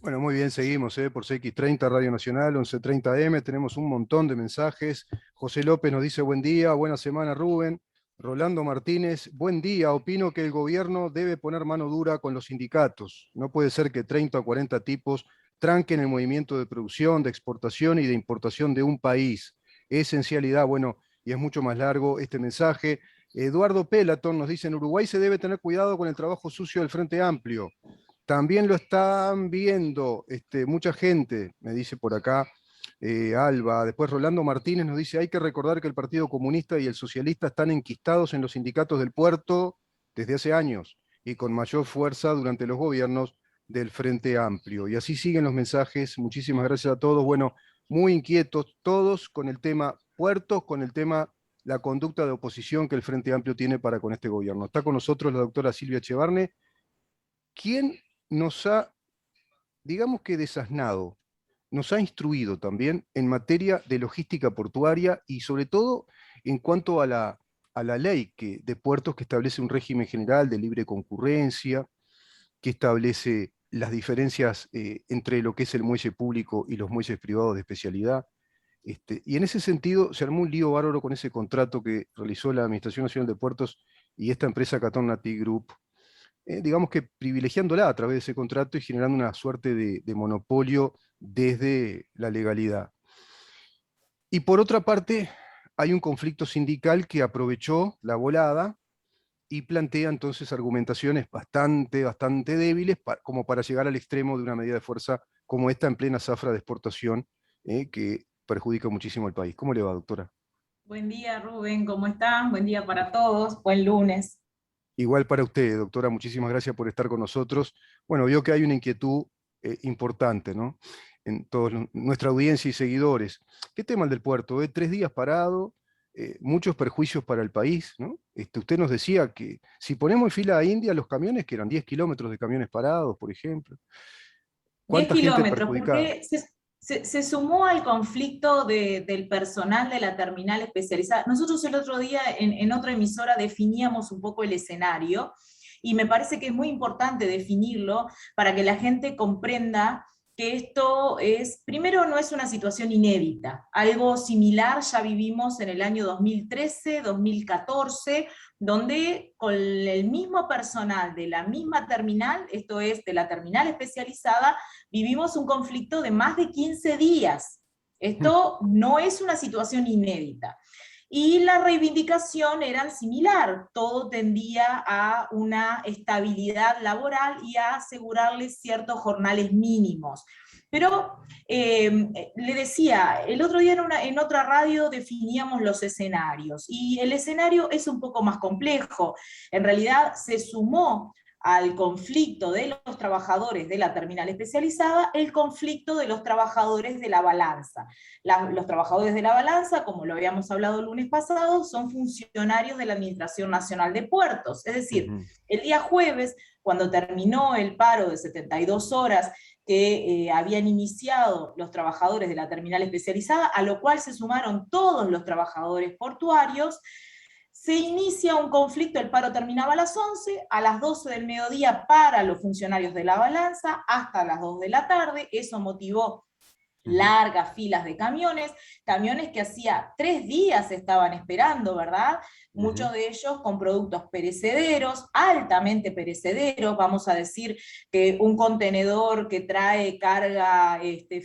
Bueno, muy bien, seguimos por CX30 Radio Nacional, 1130M, tenemos un montón de mensajes. José López nos dice buen día, buena semana Rubén. Rolando Martínez, buen día, opino que el gobierno debe poner mano dura con los sindicatos. No puede ser que 30 o 40 tipos tranquen el movimiento de producción, de exportación y de importación de un país. Esencialidad, bueno, y es mucho más largo este mensaje. Eduardo Pelaton nos dice, en Uruguay se debe tener cuidado con el trabajo sucio del Frente Amplio. También lo están viendo mucha gente, me dice por acá Alba. Después Rolando Martínez nos dice, hay que recordar que el Partido Comunista y el Socialista están enquistados en los sindicatos del puerto desde hace años y con mayor fuerza durante los gobiernos del Frente Amplio. Y así siguen los mensajes. Muchísimas gracias a todos. Bueno, muy inquietos todos con el tema puertos, con el tema la conducta de oposición que el Frente Amplio tiene para con este gobierno. Está con nosotros la doctora Silvia Echevarne, quien nos ha, digamos que desasnado, nos ha instruido también en materia de logística portuaria y sobre todo en cuanto a la ley de puertos que establece un régimen general de libre concurrencia, que establece las diferencias entre lo que es el muelle público y los muelles privados de especialidad. Y en ese sentido se armó un lío bárbaro con ese contrato que realizó la Administración Nacional de Puertos y esta empresa Catón Nati Group, digamos que privilegiándola a través de ese contrato y generando una suerte de monopolio desde la legalidad. Y por otra parte, hay un conflicto sindical que aprovechó la volada y plantea entonces argumentaciones bastante débiles como para llegar al extremo de una medida de fuerza como esta en plena zafra de exportación que perjudica muchísimo al país. ¿Cómo le va, doctora? Buen día, Rubén, ¿cómo estás? Buen día para todos, buen lunes. Igual para usted, doctora, muchísimas gracias por estar con nosotros. Bueno, veo que hay una inquietud importante, ¿no? En toda nuestra audiencia y seguidores. ¿Qué tema el del puerto? 3 días parado, muchos perjuicios para el país, ¿no? Usted nos decía que si ponemos en fila a India los camiones, que eran 10 kilómetros de camiones parados, por ejemplo, 10 ¿cuánta gente kilómetros, perjudicada? porque se sumó al conflicto del personal de la terminal especializada. Nosotros el otro día en otra emisora definíamos un poco el escenario, y me parece que es muy importante definirlo para que la gente comprenda que esto es, primero, no es una situación inédita. Algo similar ya vivimos en el año 2013, 2014, donde con el mismo personal de la misma terminal, esto es, de la terminal especializada, vivimos un conflicto de más de 15 días. Esto no es una situación inédita. Y la reivindicación era similar, todo tendía a una estabilidad laboral y a asegurarles ciertos jornales mínimos. Pero le decía, el otro día en otra radio definíamos los escenarios, y el escenario es un poco más complejo. En realidad se sumó al conflicto de los trabajadores de la terminal especializada el conflicto de los trabajadores de la balanza. Los trabajadores de la balanza, como lo habíamos hablado el lunes pasado, son funcionarios de la Administración Nacional de Puertos. Es decir, el día jueves, cuando terminó el paro de 72 horas que habían iniciado los trabajadores de la terminal especializada, a lo cual se sumaron todos los trabajadores portuarios, se inicia un conflicto. El paro terminaba a las 11, a las 12 del mediodía para los funcionarios de la balanza, hasta las 2 de la tarde. Eso motivó largas filas de camiones, camiones que hacía 3 días estaban esperando, ¿verdad? Muchos de ellos con productos perecederos, altamente perecederos. Vamos a decir que un contenedor que trae carga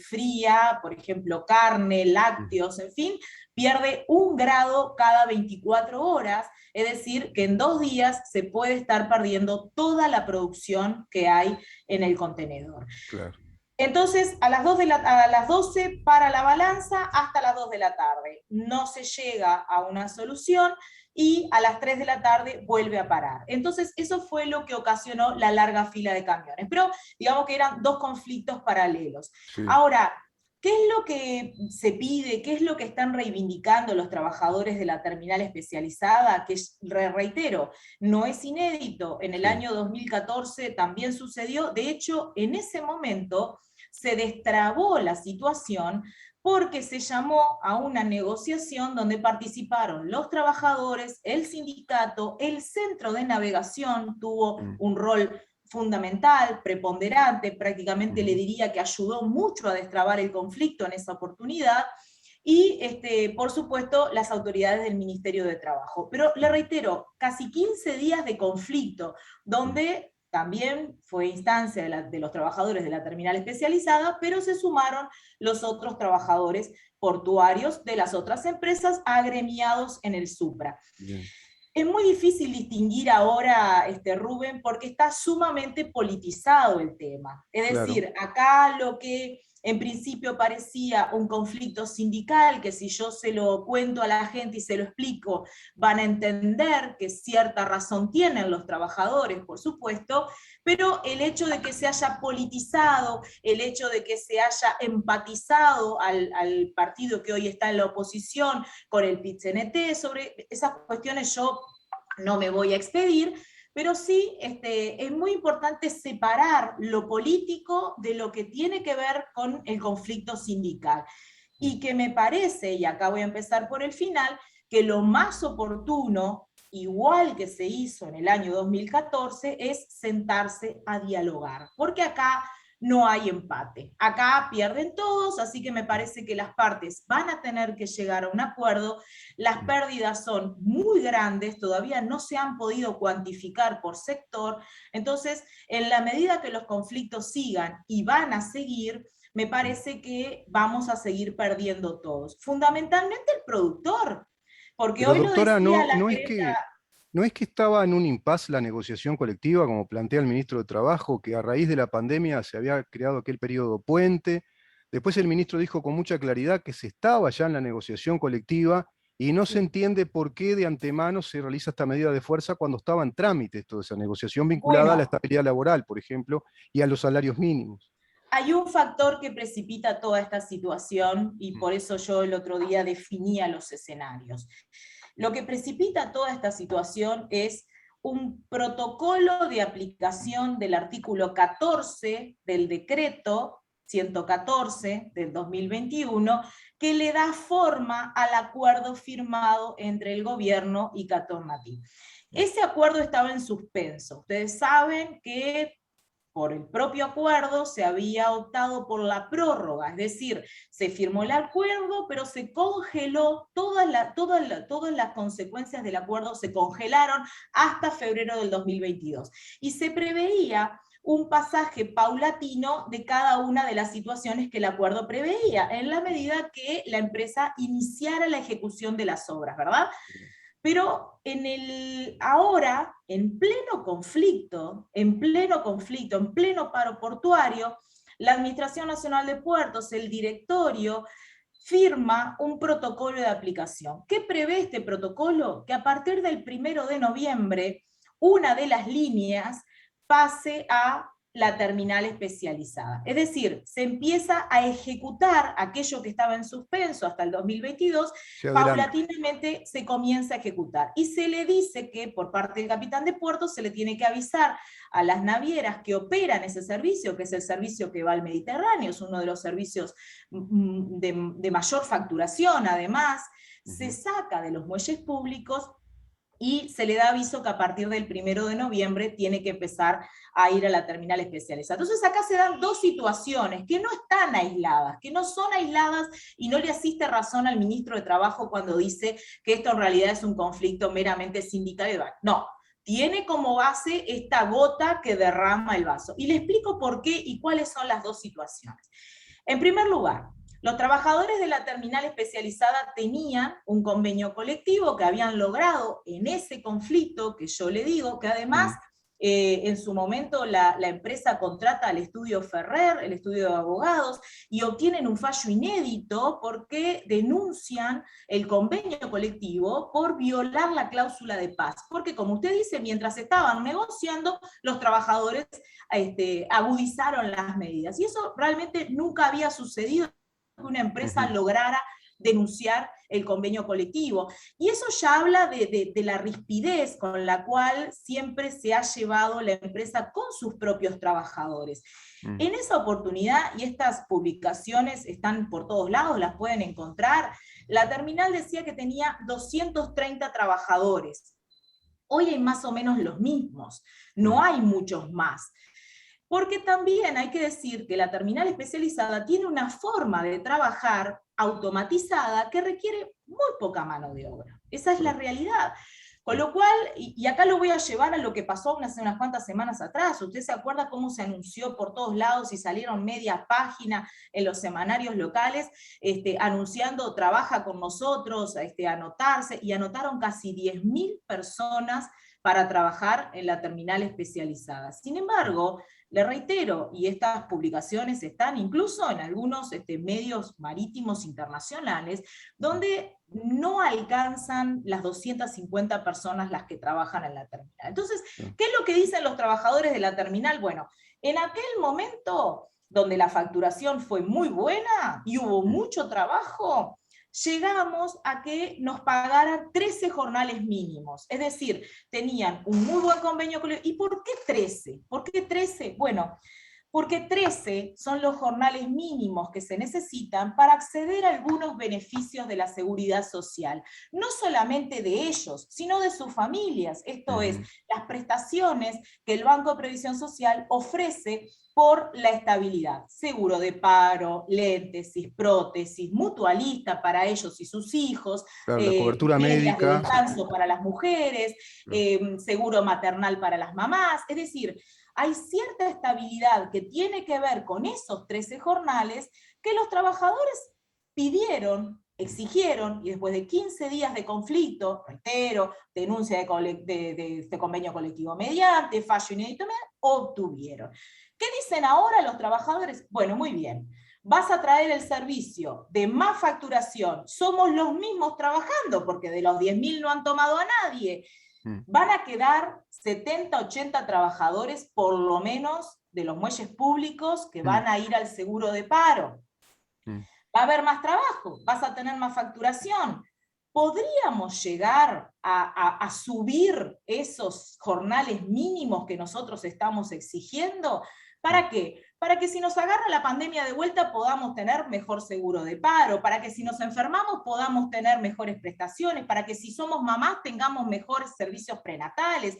fría, por ejemplo, carne, lácteos, en fin, pierde 1 grado cada 24 horas, es decir, que en 2 días se puede estar perdiendo toda la producción que hay en el contenedor. Claro. Entonces, a las 12 para la balanza hasta las 2 de la tarde. No se llega a una solución y a las 3 de la tarde vuelve a parar. Entonces, eso fue lo que ocasionó la larga fila de camiones. Pero digamos que eran dos conflictos paralelos. Sí. Ahora, ¿qué es lo que se pide? ¿Qué es lo que están reivindicando los trabajadores de la terminal especializada? Que, reitero, no es inédito. En el año 2014 también sucedió. De hecho, en ese momento se destrabó la situación porque se llamó a una negociación donde participaron los trabajadores, el sindicato, el centro de navegación tuvo un rol fundamental, preponderante, prácticamente le diría que ayudó mucho a destrabar el conflicto en esa oportunidad, y por supuesto las autoridades del Ministerio de Trabajo. Pero le reitero, casi 15 días de conflicto, donde también fue instancia de los trabajadores de la terminal especializada, pero se sumaron los otros trabajadores portuarios de las otras empresas agremiados en el Supra. Bien. Es muy difícil distinguir ahora, Rubén, porque está sumamente politizado el tema. Es decir, acá lo que en principio parecía un conflicto sindical, que si yo se lo cuento a la gente y se lo explico, van a entender que cierta razón tienen los trabajadores, por supuesto, pero el hecho de que se haya politizado, el hecho de que se haya empatizado al partido que hoy está en la oposición con el PIT-CNT, sobre esas cuestiones yo no me voy a expedir, pero sí es muy importante separar lo político de lo que tiene que ver con el conflicto sindical. Y que me parece, y acá voy a empezar por el final, que lo más oportuno, igual que se hizo en el año 2014, es sentarse a dialogar. Porque acá no hay empate. Acá pierden todos, así que me parece que las partes van a tener que llegar a un acuerdo. Las pérdidas son muy grandes, todavía no se han podido cuantificar por sector, entonces en la medida que los conflictos sigan y van a seguir, me parece que vamos a seguir perdiendo todos. Fundamentalmente el productor, porque Pero hoy lo doctora, decía la ¿no es que estaba en un impasse la negociación colectiva, como plantea el ministro de Trabajo, que a raíz de la pandemia se había creado aquel periodo puente? Después el ministro dijo con mucha claridad que se estaba ya en la negociación colectiva y no se entiende por qué de antemano se realiza esta medida de fuerza cuando estaba en trámite toda esa negociación vinculada a la Bueno, estabilidad laboral, por ejemplo, y a los salarios mínimos. hay un factor que precipita toda esta situación y por eso yo el otro día definía los escenarios. Lo que precipita toda esta situación es un protocolo de aplicación del artículo 14 del decreto 114 del 2021 que le da forma al acuerdo firmado entre el gobierno y Catornati. Ese acuerdo estaba en suspenso. Ustedes saben que por el propio acuerdo se había optado por la prórroga, es decir, se firmó el acuerdo, pero se congeló, todas las consecuencias del acuerdo se congelaron hasta febrero del 2022. Y se preveía un pasaje paulatino de cada una de las situaciones que el acuerdo preveía, en la medida que la empresa iniciara la ejecución de las obras, ¿verdad? Pero ahora, en pleno conflicto, en pleno paro portuario, la Administración Nacional de Puertos, el directorio, firma un protocolo de aplicación. ¿Qué prevé este protocolo? Que a partir del 1 de noviembre, una de las líneas pase a la terminal especializada. Es decir, se empieza a ejecutar aquello que estaba en suspenso hasta el 2022, paulatinamente se comienza a ejecutar. Y se le dice que por parte del capitán de puerto se le tiene que avisar a las navieras que operan ese servicio, que es el servicio que va al Mediterráneo, es uno de los servicios de mayor facturación, además, se saca de los muelles públicos y se le da aviso que a partir del 1 de noviembre tiene que empezar a ir a la terminal especializada. Entonces acá se dan dos situaciones que no están aisladas, que no son aisladas, y no le asiste razón al ministro de Trabajo cuando dice que esto en realidad es un conflicto meramente sindical. No, tiene como base esta gota que derrama el vaso. Y le explico por qué y cuáles son las dos situaciones. En primer lugar, los trabajadores de la terminal especializada tenían un convenio colectivo que habían logrado en ese conflicto, que yo le digo, que además en su momento la empresa contrata al estudio Ferrer, el estudio de abogados, y obtienen un fallo inédito porque denuncian el convenio colectivo por violar la cláusula de paz. Porque como usted dice, mientras estaban negociando, los trabajadores agudizaron las medidas. Y eso realmente nunca había sucedido, que una empresa lograra denunciar el convenio colectivo. Y eso ya habla de la rispidez con la cual siempre se ha llevado la empresa con sus propios trabajadores. En esa oportunidad, y estas publicaciones están por todos lados, las pueden encontrar, la terminal decía que tenía 230 trabajadores. Hoy hay más o menos los mismos, no hay muchos más. Porque también hay que decir que la terminal especializada tiene una forma de trabajar automatizada que requiere muy poca mano de obra. Esa es la realidad. Con lo cual, y acá lo voy a llevar a lo que pasó hace unas cuantas semanas atrás. ¿Usted se acuerda cómo se anunció por todos lados y salieron media página en los semanarios locales anunciando trabaja con nosotros, anotarse, y anotaron casi 10.000 personas para trabajar en la terminal especializada? Sin embargo, le reitero, y estas publicaciones están incluso en algunos medios marítimos internacionales, donde no alcanzan las 250 personas las que trabajan en la terminal. Entonces, ¿qué es lo que dicen los trabajadores de la terminal? Bueno, en aquel momento donde la facturación fue muy buena y hubo mucho trabajo, llegamos a que nos pagaran 13 jornales mínimos. Es decir, tenían un muy buen convenio colectivo. ¿Y por qué 13? ¿Por qué 13? Bueno, porque 13 son los jornales mínimos que se necesitan para acceder a algunos beneficios de la seguridad social, no solamente de ellos, sino de sus familias. Esto es, las prestaciones que el Banco de Previsión Social ofrece por la estabilidad: seguro de paro, lentes, prótesis, mutualista para ellos y sus hijos, Claro, la cobertura medias de médica. descanso para las mujeres, seguro maternal para las mamás. Es decir, hay cierta estabilidad que tiene que ver con esos 13 jornales que los trabajadores pidieron, exigieron, y después de 15 días de conflicto, reitero, denuncia de convenio colectivo mediante, fallo inédito, obtuvieron. ¿Qué dicen ahora los trabajadores? Bueno, muy bien, vas a traer el servicio de más facturación, somos los mismos trabajando, porque de los 10.000 no han tomado a nadie. Van a quedar 70, 80 trabajadores, por lo menos, de los muelles públicos que van a ir al seguro de paro. Va a haber más trabajo, vas a tener más facturación. ¿Podríamos llegar a subir esos jornales mínimos que nosotros estamos exigiendo? ¿Para qué? Para que si nos agarra la pandemia de vuelta podamos tener mejor seguro de paro, para que si nos enfermamos podamos tener mejores prestaciones, para que si somos mamás tengamos mejores servicios prenatales.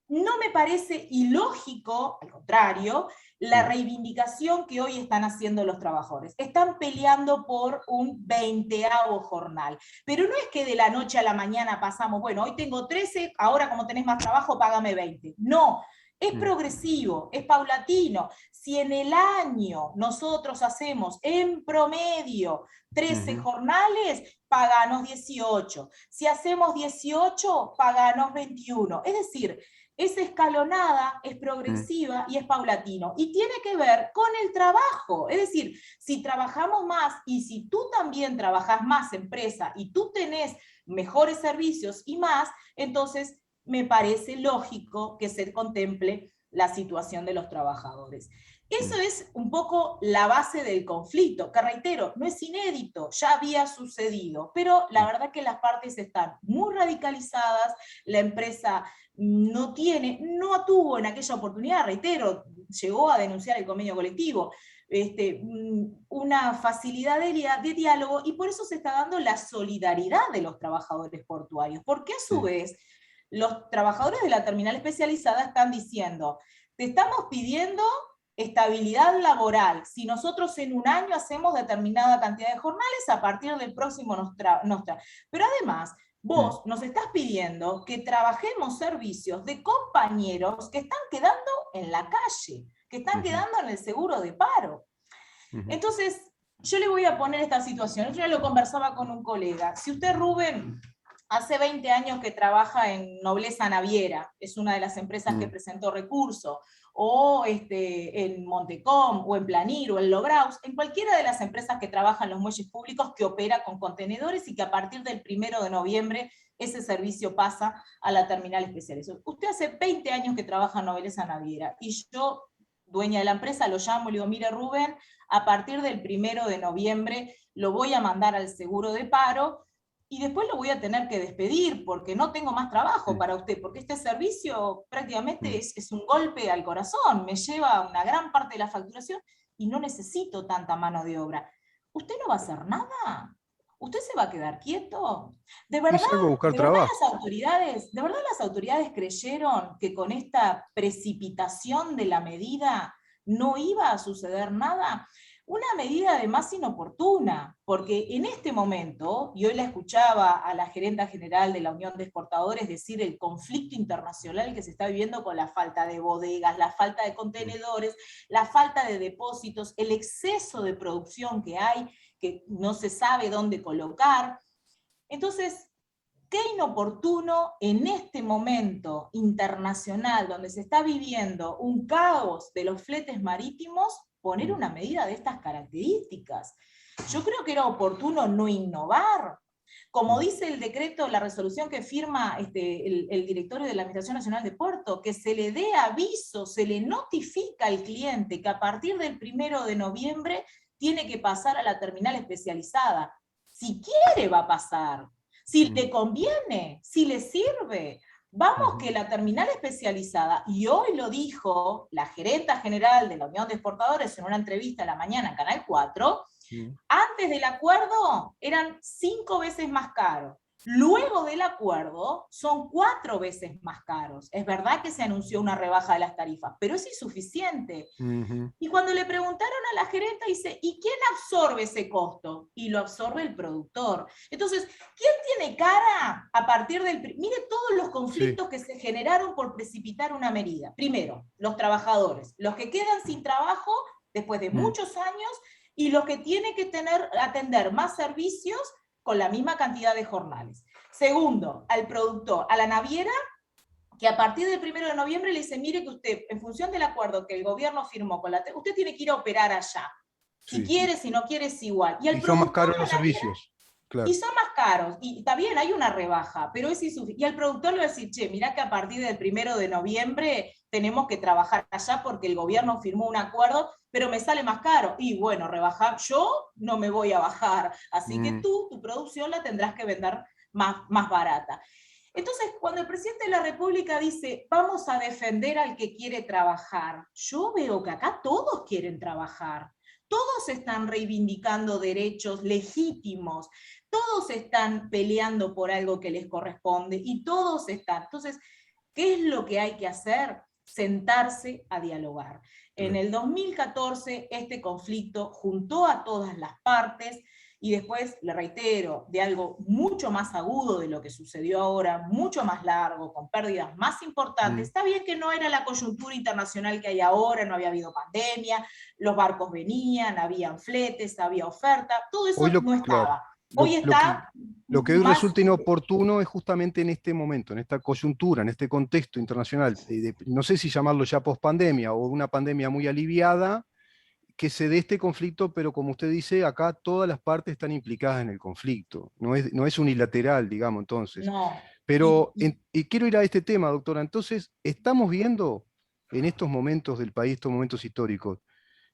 No me parece ilógico, al contrario, la reivindicación que hoy están haciendo los trabajadores. Están peleando por un 20º jornal. Pero no es que de la noche a la mañana pasamos, bueno, hoy tengo 13, ahora como tenés más trabajo, págame 20. No, es progresivo, es paulatino. Si en el año nosotros hacemos en promedio 13 jornales, paganos 18. Si hacemos 18, paganos 21. Es decir, es escalonada, es progresiva y es paulatino. Y tiene que ver con el trabajo. Es decir, si trabajamos más y si tú también trabajas más, empresa, y tú tenés mejores servicios y más, entonces me parece lógico que se contemple la situación de los trabajadores. Eso es un poco la base del conflicto, que reitero, no es inédito, ya había sucedido, pero la verdad que las partes están muy radicalizadas, la empresa no tuvo en aquella oportunidad, reitero, llegó a denunciar el convenio colectivo, una facilidad de diálogo, y por eso se está dando la solidaridad de los trabajadores portuarios, porque a su vez los trabajadores de la terminal especializada están diciendo, te estamos pidiendo estabilidad laboral. Si nosotros en un año hacemos determinada cantidad de jornales, a partir del próximo nos trae. Pero además, vos nos estás pidiendo que trabajemos servicios de compañeros que están quedando en la calle, que están quedando en el seguro de paro. Entonces, yo le voy a poner esta situación. Yo ya lo conversaba con un colega. Si usted, Rubén, hace 20 años que trabaja en Nobleza Naviera, es una de las empresas que presentó recurso, o en Montecom, o en Planir, o en Lograus, en cualquiera de las empresas que trabajan los muelles públicos que opera con contenedores y que a partir del 1 de noviembre ese servicio pasa a la terminal especializada. Usted hace 20 años que trabaja en Nobleza Naviera, y yo, dueña de la empresa, lo llamo y le digo, mire Rubén, a partir del 1 de noviembre lo voy a mandar al seguro de paro, y después lo voy a tener que despedir porque no tengo más trabajo para usted, porque este servicio prácticamente es un golpe al corazón, me lleva una gran parte de la facturación y no necesito tanta mano de obra. ¿Usted no va a hacer nada? ¿usted se va a quedar quieto? Y salgo a buscar trabajo. ¿De verdad las autoridades creyeron que con esta precipitación de la medida no iba a suceder nada? Una medida además inoportuna, porque en este momento, y hoy la escuchaba a la gerenta general de la Unión de Exportadores decir el conflicto internacional que se está viviendo con la falta de bodegas, la falta de contenedores, la falta de depósitos, el exceso de producción que hay, que no se sabe dónde colocar. Entonces, qué inoportuno en este momento internacional donde se está viviendo un caos de los fletes marítimos poner una medida de estas características. Yo creo que era oportuno no innovar. Como dice el decreto, la resolución que firma el directorio de la Administración Nacional de Puerto, que se le dé aviso, se le notifica al cliente que a partir del 1 de noviembre tiene que pasar a la terminal especializada. Si quiere va a pasar, si le conviene, si le sirve. Vamos que la terminal especializada, y hoy lo dijo la gerenta general de la Unión de Exportadores en una entrevista a la mañana en Canal 4, antes del acuerdo eran 5 veces más caros. Luego del acuerdo son 4 veces más caros. Es verdad que se anunció una rebaja de las tarifas, pero es insuficiente. Y cuando le preguntaron a la gerenta, dice, ¿y quién absorbe ese costo? Y lo absorbe el productor. Entonces, ¿quién tiene cara a partir del... Mire todos los conflictos que se generaron por precipitar una medida. Primero, los trabajadores, los que quedan sin trabajo después de muchos años y los que tienen que atender más servicios con la misma cantidad de jornales. Segundo, al productor, a la naviera, que a partir del 1 de noviembre le dice, mire que usted, en función del acuerdo que el gobierno firmó con usted tiene que ir a operar allá. Si quiere, si no quiere, es igual. Y son más caros los servicios. Claro. Y son más caros, y está bien, hay una rebaja, pero es insuficiente. Y al productor le va a decir, che, mirá que a partir del 1 de noviembre tenemos que trabajar allá porque el gobierno firmó un acuerdo, pero me sale más caro. Y bueno, rebajar, yo no me voy a bajar, así que tu producción la tendrás que vender más barata. Entonces, cuando el presidente de la República dice, vamos a defender al que quiere trabajar, yo veo que acá todos quieren trabajar. Todos están reivindicando derechos legítimos, todos están peleando por algo que les corresponde y todos están. Entonces, ¿qué es lo que hay que hacer? Sentarse a dialogar. En el 2014 este conflicto juntó a todas las partes y después, le reitero, de algo mucho más agudo de lo que sucedió ahora, mucho más largo, con pérdidas más importantes. Está bien que no era la coyuntura internacional que hay ahora, no había habido pandemia, los barcos venían, habían fletes, había oferta, todo eso no estaba. Hoy está... Lo que hoy resulta inoportuno es justamente en este momento, en esta coyuntura, en este contexto internacional, no sé si llamarlo ya pospandemia o una pandemia muy aliviada, que se dé este conflicto, pero como usted dice, acá todas las partes están implicadas en el conflicto, no es unilateral, digamos, entonces. No. Pero y quiero ir a este tema, doctora. Entonces, estamos viendo en estos momentos del país, estos momentos históricos,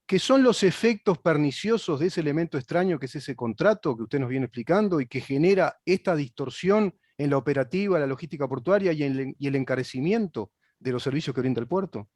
que son los efectos perniciosos de ese elemento extraño que es ese contrato que usted nos viene explicando y que genera esta distorsión en la operativa, la logística portuaria y el encarecimiento de los servicios que brinda el puerto.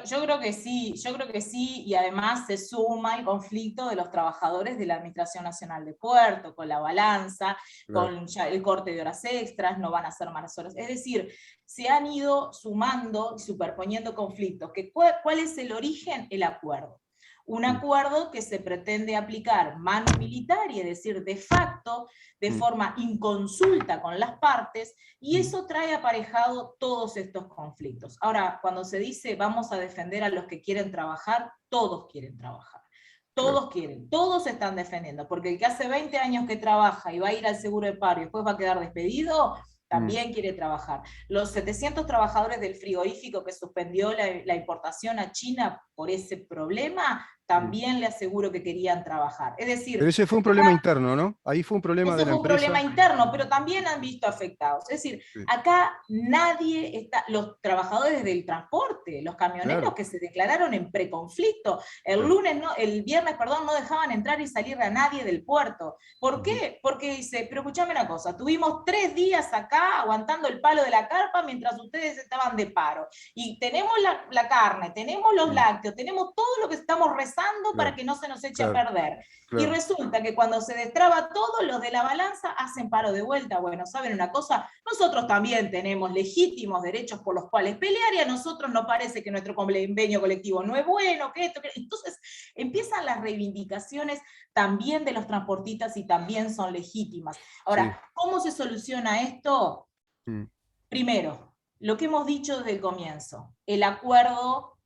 Yo creo que sí, y además se suma el conflicto de los trabajadores de la Administración Nacional de Puerto, con la balanza, con ya el corte de horas extras, no van a ser más horas. Es decir, se han ido sumando y superponiendo conflictos. ¿Cuál es el origen? El acuerdo. Un acuerdo que se pretende aplicar mano militar, y es decir, de facto, de forma inconsulta con las partes, y eso trae aparejado todos estos conflictos. Ahora, cuando se dice vamos a defender a los que quieren trabajar, todos quieren trabajar. Todos quieren, todos se están defendiendo, porque el que hace 20 años que trabaja y va a ir al seguro de paro y después va a quedar despedido, también quiere trabajar. Los 700 trabajadores del frigorífico que suspendió la importación a China por ese problema, también le aseguro que querían trabajar. Es decir... Pero ese fue un problema interno, ¿no? Ahí fue un problema de la empresa. Ese fue un problema interno, pero también han visto afectados. Es decir, acá nadie está... Los trabajadores del transporte, los camioneros que se declararon en preconflicto, el viernes, no dejaban entrar y salir a nadie del puerto. ¿Por qué? Porque dice, pero escuchame una cosa, tuvimos 3 días acá aguantando el palo de la carpa mientras ustedes estaban de paro. Y tenemos la carne, tenemos los lácteos, tenemos todo lo que estamos rezando avanzando para que no se nos eche a claro, perder. Y claro. resulta que cuando se destraba todo, los de la balanza hacen paro de vuelta. Bueno, ¿saben una cosa? Nosotros también tenemos legítimos derechos por los cuales pelear y a nosotros nos parece que nuestro convenio colectivo no es bueno, que esto, que... Entonces empiezan las reivindicaciones también de los transportistas y también son legítimas. Sí. Ahora, ¿cómo se soluciona esto? Mm. Primero, lo que hemos dicho desde el comienzo, el acuerdo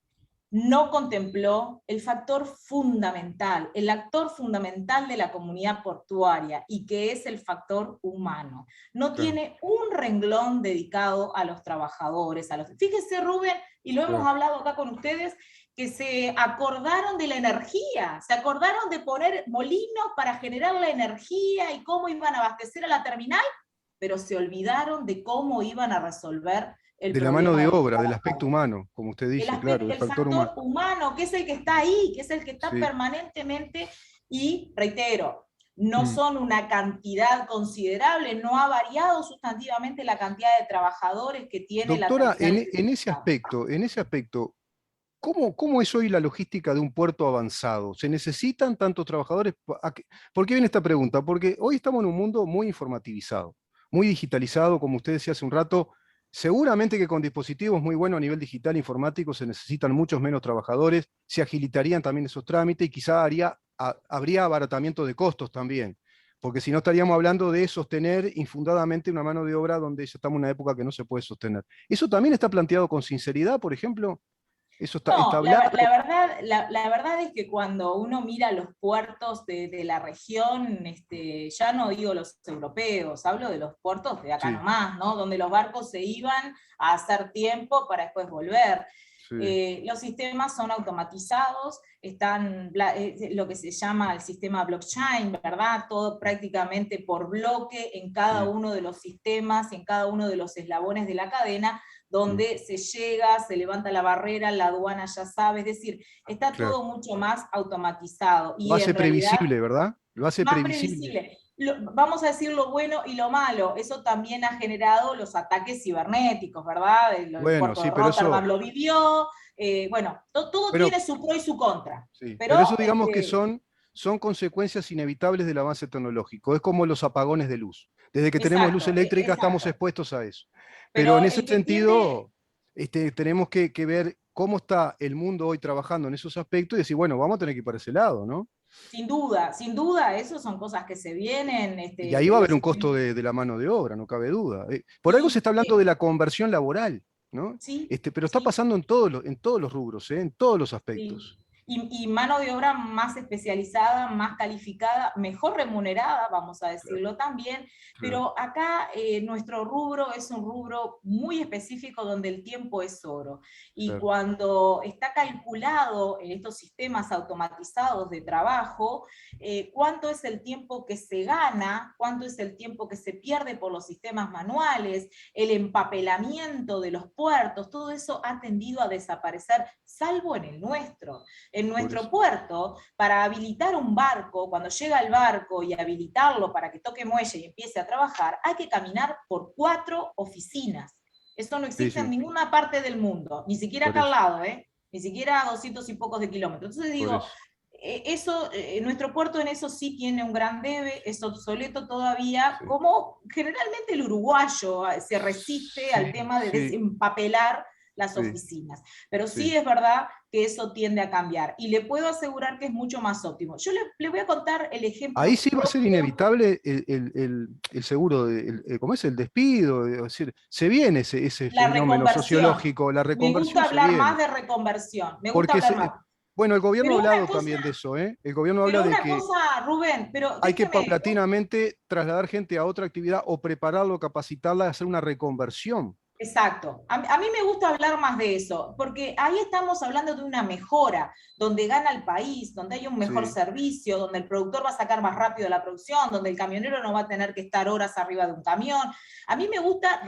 no contempló el factor fundamental, el actor fundamental de la comunidad portuaria, y que es el factor humano. No Claro, tiene un renglón dedicado a los trabajadores. Fíjese, Rubén, y lo hemos claro. hablado acá con ustedes, que se acordaron de la energía, se acordaron de poner molinos para generar la energía y cómo iban a abastecer a la terminal, pero se olvidaron de cómo iban a resolver el De la mano problema de de los obra, del aspecto trabajadores. humano, como usted dice, claro, del El factor factor humano. humano, que es el que está ahí, que es el que está Sí. permanentemente, y reitero, no Mm. son una cantidad considerable, no ha variado sustantivamente la cantidad de trabajadores que tiene la Doctora, terminal especializada. en ese aspecto, ¿cómo es hoy la logística de un puerto avanzado? ¿Se necesitan tantos trabajadores? ¿Por qué viene esta pregunta? Porque hoy estamos en un mundo muy informativizado, muy digitalizado, como usted decía hace un rato. Seguramente que con dispositivos muy buenos a nivel digital informático se necesitan muchos menos trabajadores, se agilitarían también esos trámites y quizá habría abaratamiento de costos también, porque si no estaríamos hablando de sostener infundadamente una mano de obra donde ya estamos en una época que no se puede sostener. ¿Eso también está planteado con sinceridad, por ejemplo? ¿Eso está No, hablado? la verdad es que cuando uno mira los puertos de la región, ya no digo los europeos, hablo de los puertos de acá Sí, nomás, ¿no? Donde los barcos se iban a hacer tiempo para después volver. sí. Los sistemas son automatizados, están lo que se llama el sistema blockchain, ¿verdad? Todo prácticamente por bloque en cada Mm, uno de los sistemas, en cada uno de los eslabones de la cadena, mm, donde se llega, se levanta la barrera, la aduana ya sabe, es decir, está claro. todo mucho más automatizado Lo y hace en realidad previsible, ¿verdad? Lo hace más previsible. previsible. Vamos a decir lo bueno y lo malo, eso también ha generado los ataques cibernéticos, ¿verdad? El Bueno, puerto de sí, pero Rotterdam eso, lo vivió, bueno, todo pero, tiene su pro y su contra, sí, pero eso pero digamos que son consecuencias inevitables del avance tecnológico. Es como los apagones de luz. Desde que tenemos luz eléctrica estamos exacto, expuestos a eso. Pero en pero ese el que tiene... sentido, tenemos que ver cómo está el mundo hoy trabajando en esos aspectos y decir, bueno, vamos a tener que ir para ese lado, ¿no? Sin duda, eso son cosas que se vienen, Y ahí va a los haber un sistemas. costo de la mano de obra, no cabe duda. Por algo se Sí, está hablando de la conversión laboral, ¿no? sí, Pero está sí. pasando en todos los rubros, en todos los Sí. aspectos. Y mano de obra más especializada, más calificada, mejor remunerada, vamos a Claro, decirlo también, claro, pero acá nuestro rubro es un rubro muy específico donde el tiempo es oro. Y claro. cuando está calculado en estos sistemas automatizados de trabajo, cuánto es el tiempo que se gana, cuánto es el tiempo que se pierde por los sistemas manuales, el empapelamiento de los puertos, todo eso ha tendido a desaparecer, salvo en el nuestro. En Por nuestro eso. puerto, para habilitar un barco, cuando llega el barco y habilitarlo para que toque muelle y empiece a trabajar, hay que caminar por 4 oficinas. Eso no Sí, existe en sí, ninguna parte del mundo, ni siquiera por acá al eso, lado, ni siquiera a 200 y pocos de kilómetros. Entonces por digo, eso. nuestro puerto en eso sí tiene un gran debe, es obsoleto todavía, Sí, como generalmente el uruguayo se resiste al sí, tema de sí, desempapelar las sí, oficinas. Pero sí. sí es verdad que eso tiende a cambiar y le puedo asegurar que es mucho más óptimo. Yo le voy a contar el Ahí ejemplo sí va a ser propio. inevitable el seguro, ¿cómo es? El despido. Es decir, se viene ese La fenómeno reconversión. sociológico, la Me reconversión gusta se hablar más viene. de reconversión, me gusta Porque, hablar más. bueno, el gobierno ha Pero una hablado también de cosa, eso, ¿eh? El gobierno habla pero de una que cosa, Rubén, pero hay que déjeme, paulatinamente trasladar gente a otra actividad o prepararlo, capacitarla, hacer una reconversión. exacto. A mí me gusta hablar más de eso, porque ahí estamos hablando de una mejora, donde gana el país, donde hay un mejor Sí, servicio, donde el productor va a sacar más rápido la producción, donde el camionero no va a tener que estar horas arriba de un camión. A mí me gusta,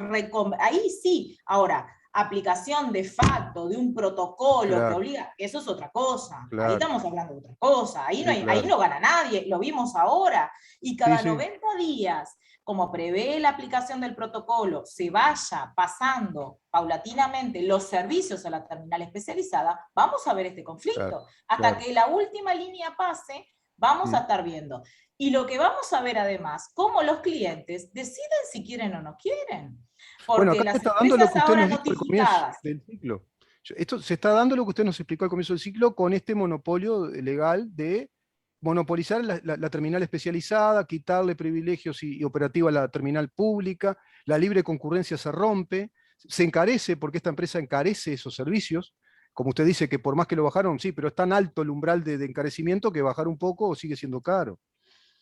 ahí sí, ahora, aplicación de facto, de un protocolo que claro, obliga, eso es otra cosa, ahí claro, estamos hablando de otra cosa, sí, ahí claro. no gana nadie, lo vimos ahora, y Sí, cada sí, 90 días como prevé la aplicación del protocolo, se vaya pasando paulatinamente los servicios a la terminal especializada, vamos a ver este conflicto. Claro, Hasta claro. que la última línea pase, vamos a estar viendo. Y lo que vamos a ver además, cómo los clientes deciden si quieren o no quieren. Bueno, Porque acá se las está dando lo empresas que usted ahora nos dijo al comienzo notificadas. del ciclo. Esto se está dando lo que usted nos explicó al comienzo del ciclo con este monopolio legal de monopolizar la terminal especializada, quitarle privilegios y operativa a la terminal pública, la libre concurrencia se rompe, se encarece porque esta empresa encarece esos servicios. Como usted dice que por más que lo bajaron, sí, pero es tan alto el umbral de encarecimiento que bajar un poco sigue siendo caro.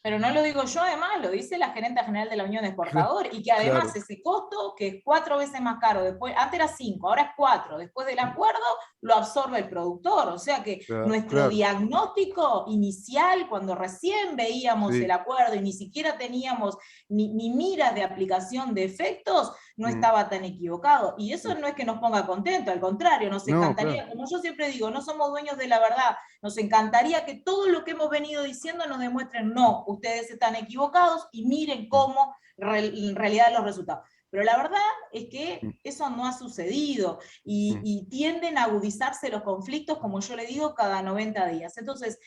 Pero no lo digo yo, además, lo dice la gerente general de la Unión de Exportadores, y que además Claro, ese costo, que es 4 veces más caro, después, antes era 5, ahora es 4, después del acuerdo lo absorbe el productor. O sea que claro, nuestro claro, diagnóstico inicial, cuando recién veíamos el sí. acuerdo y ni siquiera teníamos ni miras de aplicación de efectos, no Mm, estaba tan equivocado. Y eso mm. no es que nos ponga contento, al contrario, nos No, claro. encantaría, como yo siempre digo, no somos dueños de la verdad, nos encantaría que todo lo que hemos venido diciendo nos demuestren, no, ustedes están equivocados y miren Mm, cómo en realidad los resultados. Pero la verdad es que mm, eso no ha sucedido mm. y tienden a agudizarse los conflictos, como yo le digo, cada 90 días. Entonces,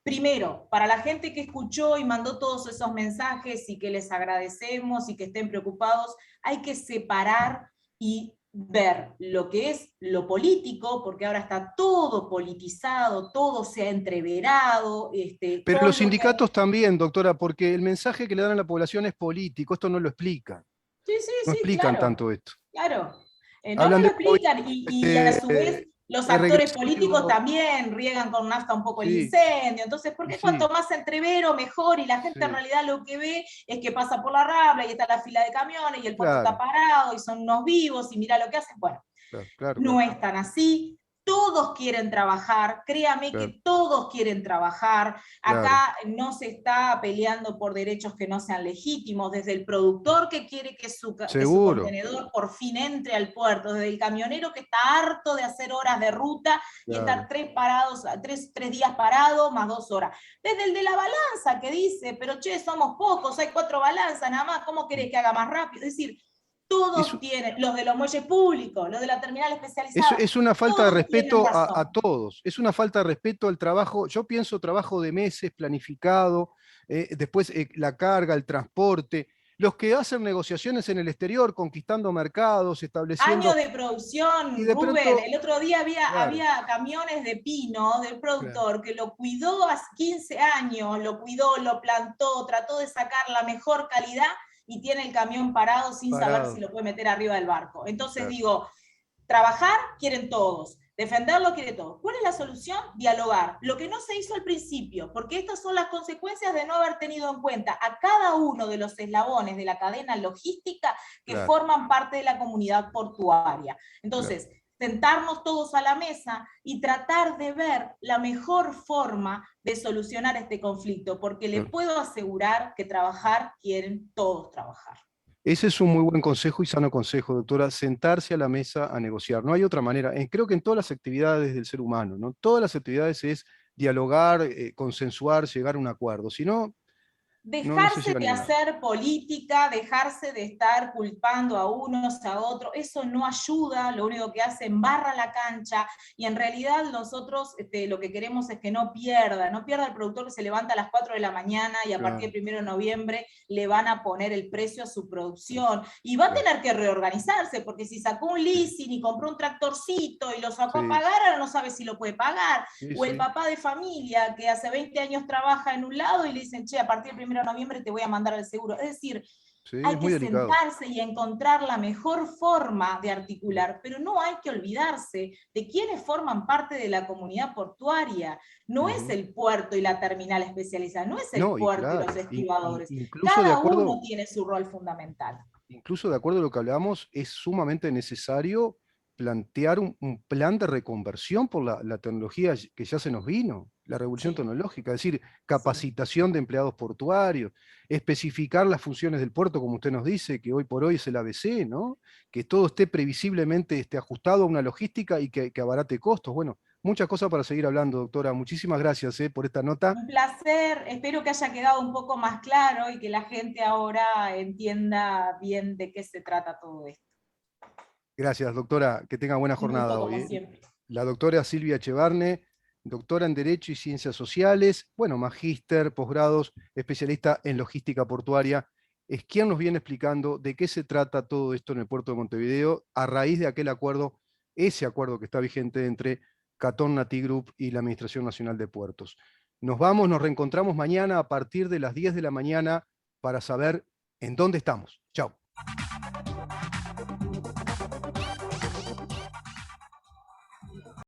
primero, para la gente que escuchó y mandó todos esos mensajes y que les agradecemos y que estén preocupados, hay que separar y ver lo que es lo político, porque ahora está todo politizado, todo se ha entreverado, Pero con los lo que... sindicatos también, doctora, porque el mensaje que le dan a la población es político, esto no lo explican, Sí, sí, no sí, explican claro, tanto esto. claro. No Hablan lo de explican y a su vez los es actores políticos regresivo, también riegan con nafta un poco el sí, incendio. Entonces, y porque cuanto sí, más entrevero, mejor, y la gente en sí, realidad lo que ve es que pasa por la Rambla y está la fila de camiones y el puerto está claro, parado y son unos vivos y mira lo que hacen. Bueno, claro, claro, no claro, es tan así. Todos quieren trabajar, créame claro, que todos quieren trabajar. claro. Acá no se está peleando por derechos que no sean legítimos, desde el productor que quiere que su Seguro, contenedor por fin entre al puerto, desde el camionero que está harto de hacer horas de ruta y estar claro. tres días parado más 2 horas. Desde el de la balanza que dice, pero che, somos pocos, hay 4 balanzas nada más, ¿cómo querés que haga más rápido? Es decir, todos Eso, tienen, los de los muelles públicos, los de la terminal eso especializada, es una falta de todos tienen respeto a razón. todos, es una falta de respeto al trabajo. Yo pienso trabajo de meses, planificado, después la carga, el transporte. Los que hacen negociaciones en el exterior, conquistando mercados, Años estableciendo, de y producción, de Rubén. pronto, El otro día claro, había camiones de pino del claro, productor que lo cuidó hace 15 años, lo cuidó, lo plantó, trató de sacar la mejor calidad y tiene el camión parado sin saber si parado, lo puede meter arriba del barco. Entonces claro, digo, trabajar quieren todos, defenderlo quiere todos. ¿Cuál es la solución? Dialogar. Lo que no se hizo al principio, porque estas son las consecuencias de no haber tenido en cuenta a cada uno de los eslabones de la cadena logística que claro, forman parte de la comunidad portuaria. claro. Entonces, sentarnos todos a la mesa y tratar de ver la mejor forma de solucionar este conflicto, porque le Claro. puedo asegurar que trabajar quieren todos trabajar. Ese es un muy buen consejo y sano consejo, doctora, sentarse a la mesa a negociar. No hay otra manera. Creo que en todas las actividades del ser humano, ¿no? Todas las actividades es dialogar, consensuar, llegar a un acuerdo. Si no, no se Dejarse llega a de ningún lado. hacer política, dejarse de estar culpando a unos a otros, eso no ayuda, lo único que hace embarra la cancha y en realidad nosotros lo que queremos es que no pierda el productor que se levanta a las 4 de la mañana y a partir Claro, del 1 de noviembre le van a poner el precio a su producción y va a claro. tener que reorganizarse porque si sacó un Sí, leasing y compró un tractorcito y lo sacó a sí, pagar, ahora no sabe si lo puede pagar, sí, o el sí. papá de familia que hace 20 años trabaja en un lado y le dicen, che, a partir del 1 de noviembre te voy a mandar al seguro. Es decir, Sí, hay es que muy delicado. sentarse y encontrar la mejor forma de articular, pero no hay que olvidarse de quienes forman parte de la comunidad portuaria. No es Ujú. el puerto y la terminal especializada, no es el No, y puerto y los claro, estibadores. incluso de Cada acuerdo, uno tiene su rol fundamental. incluso de acuerdo a lo que hablábamos, es sumamente necesario plantear un plan de reconversión por la tecnología que ya se nos vino, la revolución Sí, tecnológica, es decir, sí. capacitación de empleados portuarios, especificar las funciones del puerto, como usted nos dice, que hoy por hoy es el ABC, ¿no? Que todo esté previsiblemente ajustado a una logística y que abarate costos. Bueno, muchas cosas para seguir hablando, doctora. Muchísimas gracias por esta nota. Un placer, espero que haya quedado un poco más claro y que la gente ahora entienda bien de qué se trata todo esto. Gracias, doctora. Que tenga buena Un gusto jornada como hoy. siempre. La doctora Silvia Echevarne, doctora en Derecho y Ciencias Sociales, bueno, magíster, posgrados, especialista en logística portuaria, es quien nos viene explicando de qué se trata todo esto en el puerto de Montevideo a raíz de aquel acuerdo, ese acuerdo que está vigente entre Catón Nati Group y la Administración Nacional de Puertos. Nos vamos, nos reencontramos mañana a partir de las 10 de la mañana para saber en dónde estamos. Chao.